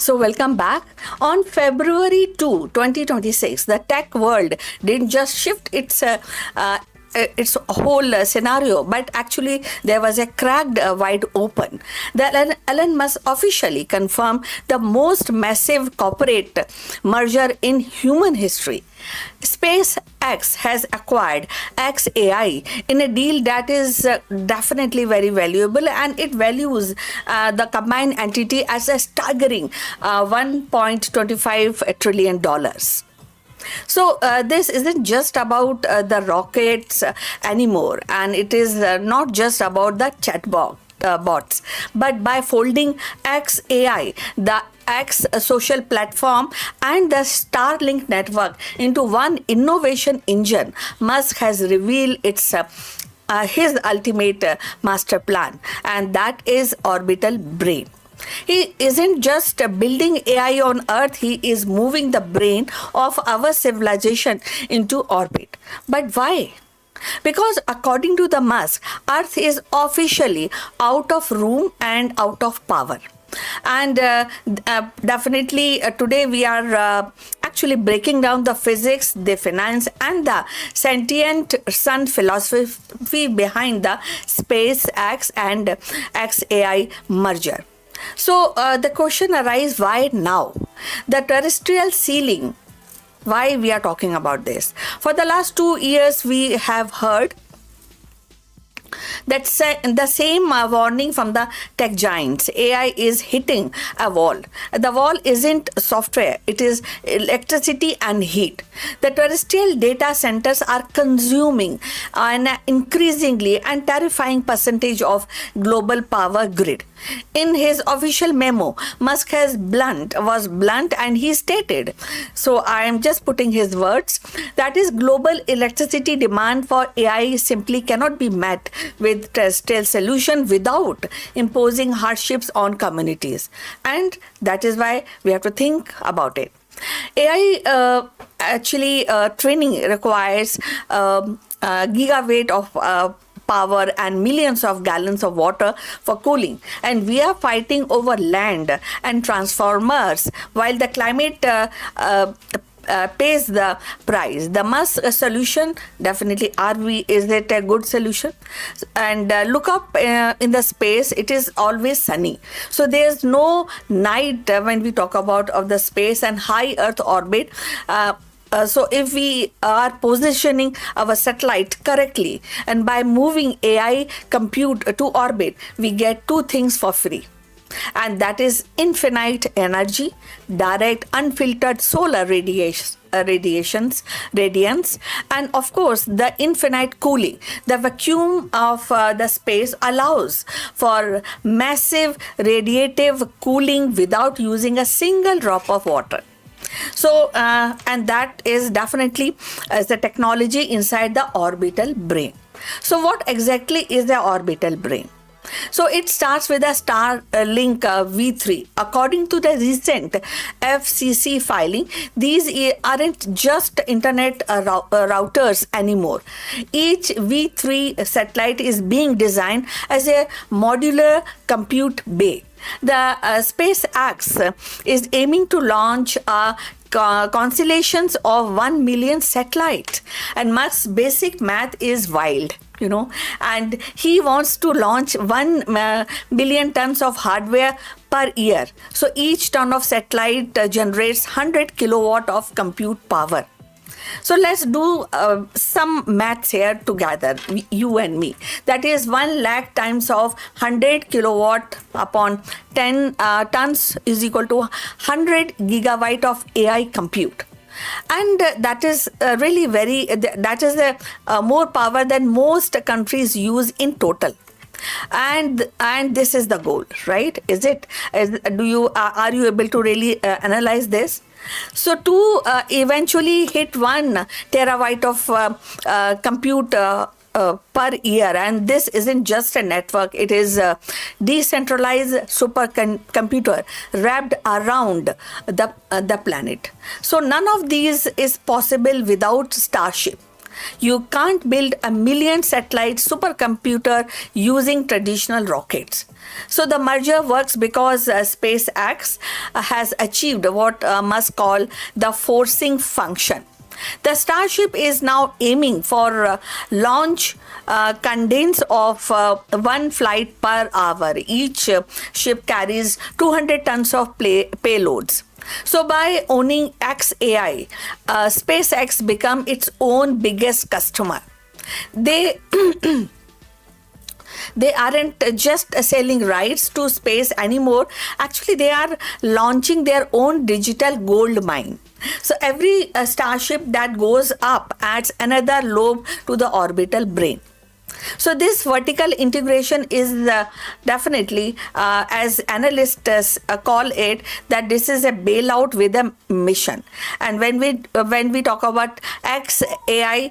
So, welcome back. On February 2, 2026, the tech world didn't just shift its whole scenario, but actually there was a cracked wide open. The Elon Musk officially confirmed the most massive corporate merger in human history. SpaceX has acquired xAI in a deal that is definitely very valuable, and it values the combined entity as a staggering $1.25 trillion. So this isn't just about the rockets anymore, and it is not just about the chatbot. Bots, but by folding xAI, the X social platform, and the Starlink network into one innovation engine, Musk has revealed his ultimate master plan, and that is Orbital Brain. He isn't just building AI on Earth, he is moving the brain of our civilization into orbit. But why? Because according to the Musk, Earth is officially out of room and out of power. And definitely today we are actually breaking down the physics, the finance, and the sentient sun philosophy behind the SpaceX and xAI merger. So the question arises, why now? The terrestrial ceiling. Why we are talking about this? For the last 2 years, we have heard that's the same warning from the tech giants. AI is hitting a wall. The wall isn't software, it is electricity and heat. The terrestrial data centers are consuming an increasingly and terrifying percentage of global power grid. In his official memo, Musk was blunt, and he stated, so I am just putting his words, that is, global electricity demand for AI simply cannot be met with terrestrial solution without imposing hardships on communities. And that is why we have to think about it. AI training requires gigawatt of power and millions of gallons of water for cooling, and we are fighting over land and transformers while the climate pays the price. The Musk solution, definitely, is it a good solution? And look up in the space, it is always sunny. So there's no night when we talk about of the space and high Earth orbit. So if we are positioning our satellite correctly, and by moving AI compute to orbit, we get two things for free. And that is infinite energy, direct unfiltered solar radiance, and of course the infinite cooling. The vacuum of the space allows for massive radiative cooling without using a single drop of water. So, and that is definitely the technology inside the orbital brain. So, what exactly is the orbital brain? So it starts with a Starlink V3. According to the recent FCC filing, these aren't just internet routers anymore. Each V3 satellite is being designed as a modular compute bay. The SpaceX is aiming to launch constellations of 1 million satellites, and Musk's basic math is wild, and he wants to launch 1 billion tons of hardware per year. So each ton of satellite generates 100 kilowatt of compute power. So let's do some maths here together, you and me. That is 1 lakh times of 100 kilowatt upon 10 tons is equal to 100 gigabyte of AI compute. And that is really that is more power than most countries use in total. And this is the goal, right? Are you able to really analyze this? So to eventually hit 1 terabyte of compute per year, and this isn't just a network, it is a decentralized supercomputer wrapped around the planet. So none of these is possible without Starship. You can't build a million satellite supercomputer using traditional rockets. So the merger works because SpaceX has achieved what Musk call the forcing function. The Starship is now aiming for launch cadence of one flight per hour. Each ship carries 200 tons of payloads. So by owning xAI, SpaceX become its own biggest customer. They they aren't just selling rights to space anymore. Actually, they are launching their own digital gold mine. So every starship that goes up adds another lobe to the orbital brain. So this vertical integration is definitely, as analysts call it, that this is a bailout with a mission. And when we talk about xAI,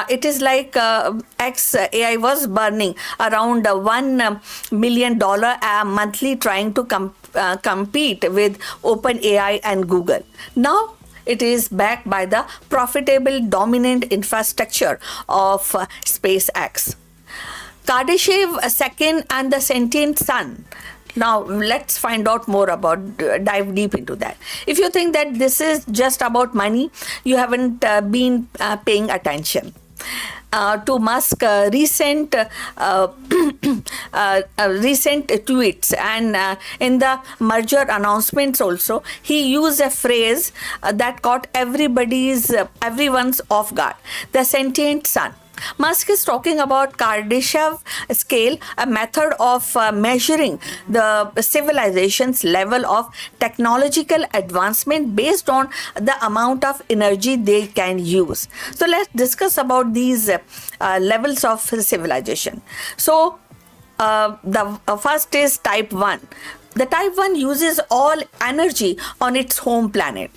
it is like xAI was burning around $1 million monthly trying to compete with OpenAI and Google. Now it is backed by the profitable dominant infrastructure of SpaceX. Kardashev second and the sentient sun. Now let's find out more about, dive deep into that. If you think that this is just about money, you haven't been paying attention. To Musk's recent tweets and in the merger announcements also, he used a phrase that caught everyone's off guard: the sentient sun. Musk is talking about Kardashev scale, a method of measuring the civilization's level of technological advancement based on the amount of energy they can use. So let's discuss about these levels of civilization. So the first is type 1. The type 1 uses all energy on its home planet.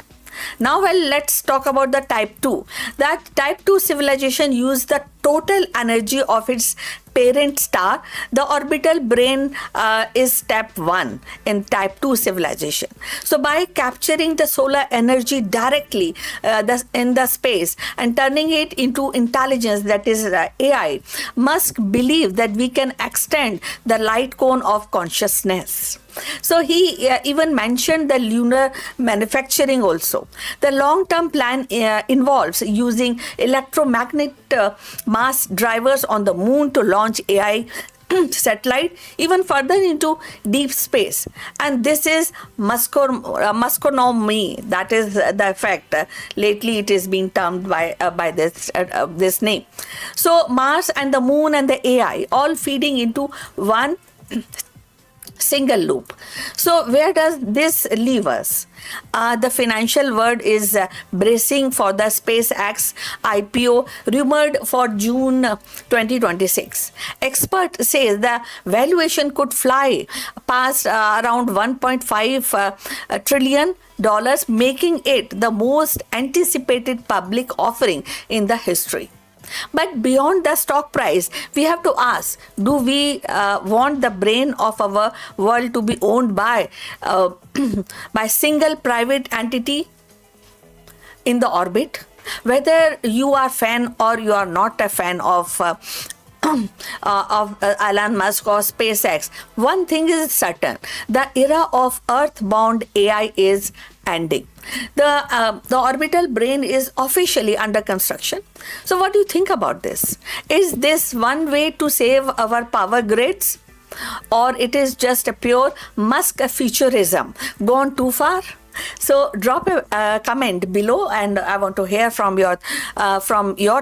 Now, let's talk about the type 2. That type 2 civilization used the total energy of its parent star. The orbital brain is step 1 in type 2 civilization. So by capturing the solar energy directly in the space and turning it into intelligence, that is AI, Musk believed that we can extend the light cone of consciousness. So he even mentioned the lunar manufacturing also. The long-term plan involves using electromagnetic mass drivers on the moon to launch AI satellite even further into deep space. And this is Muskonomy. That is the effect. Lately it is being termed by this name. So Mars and the moon and the AI all feeding into one single loop. So where does this leave us? The financial world is bracing for the SpaceX IPO rumored for June 2026. Expert says the valuation could fly past around $1.5 trillion, making it the most anticipated public offering in the history. But beyond the stock price, we have to ask, do we want the brain of our world to be owned by by single private entity in the orbit? Whether you are a fan or you are not a fan of Elon Musk or SpaceX, one thing is certain: the era of earthbound AI is ending. The orbital brain is officially under construction. So what do you think about this? Is this one way to save our power grids, or it is just a pure Musk futurism gone too far? So drop a comment below, and I want to hear from your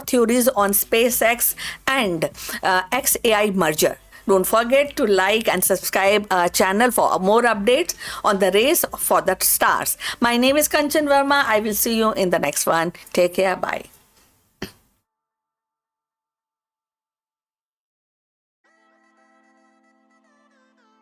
theories on SpaceX and xAI merger. Don't forget to like and subscribe our channel for more updates on the race for the stars. My name is Kanchan Verma. I will see you in the next one. Take care. Bye.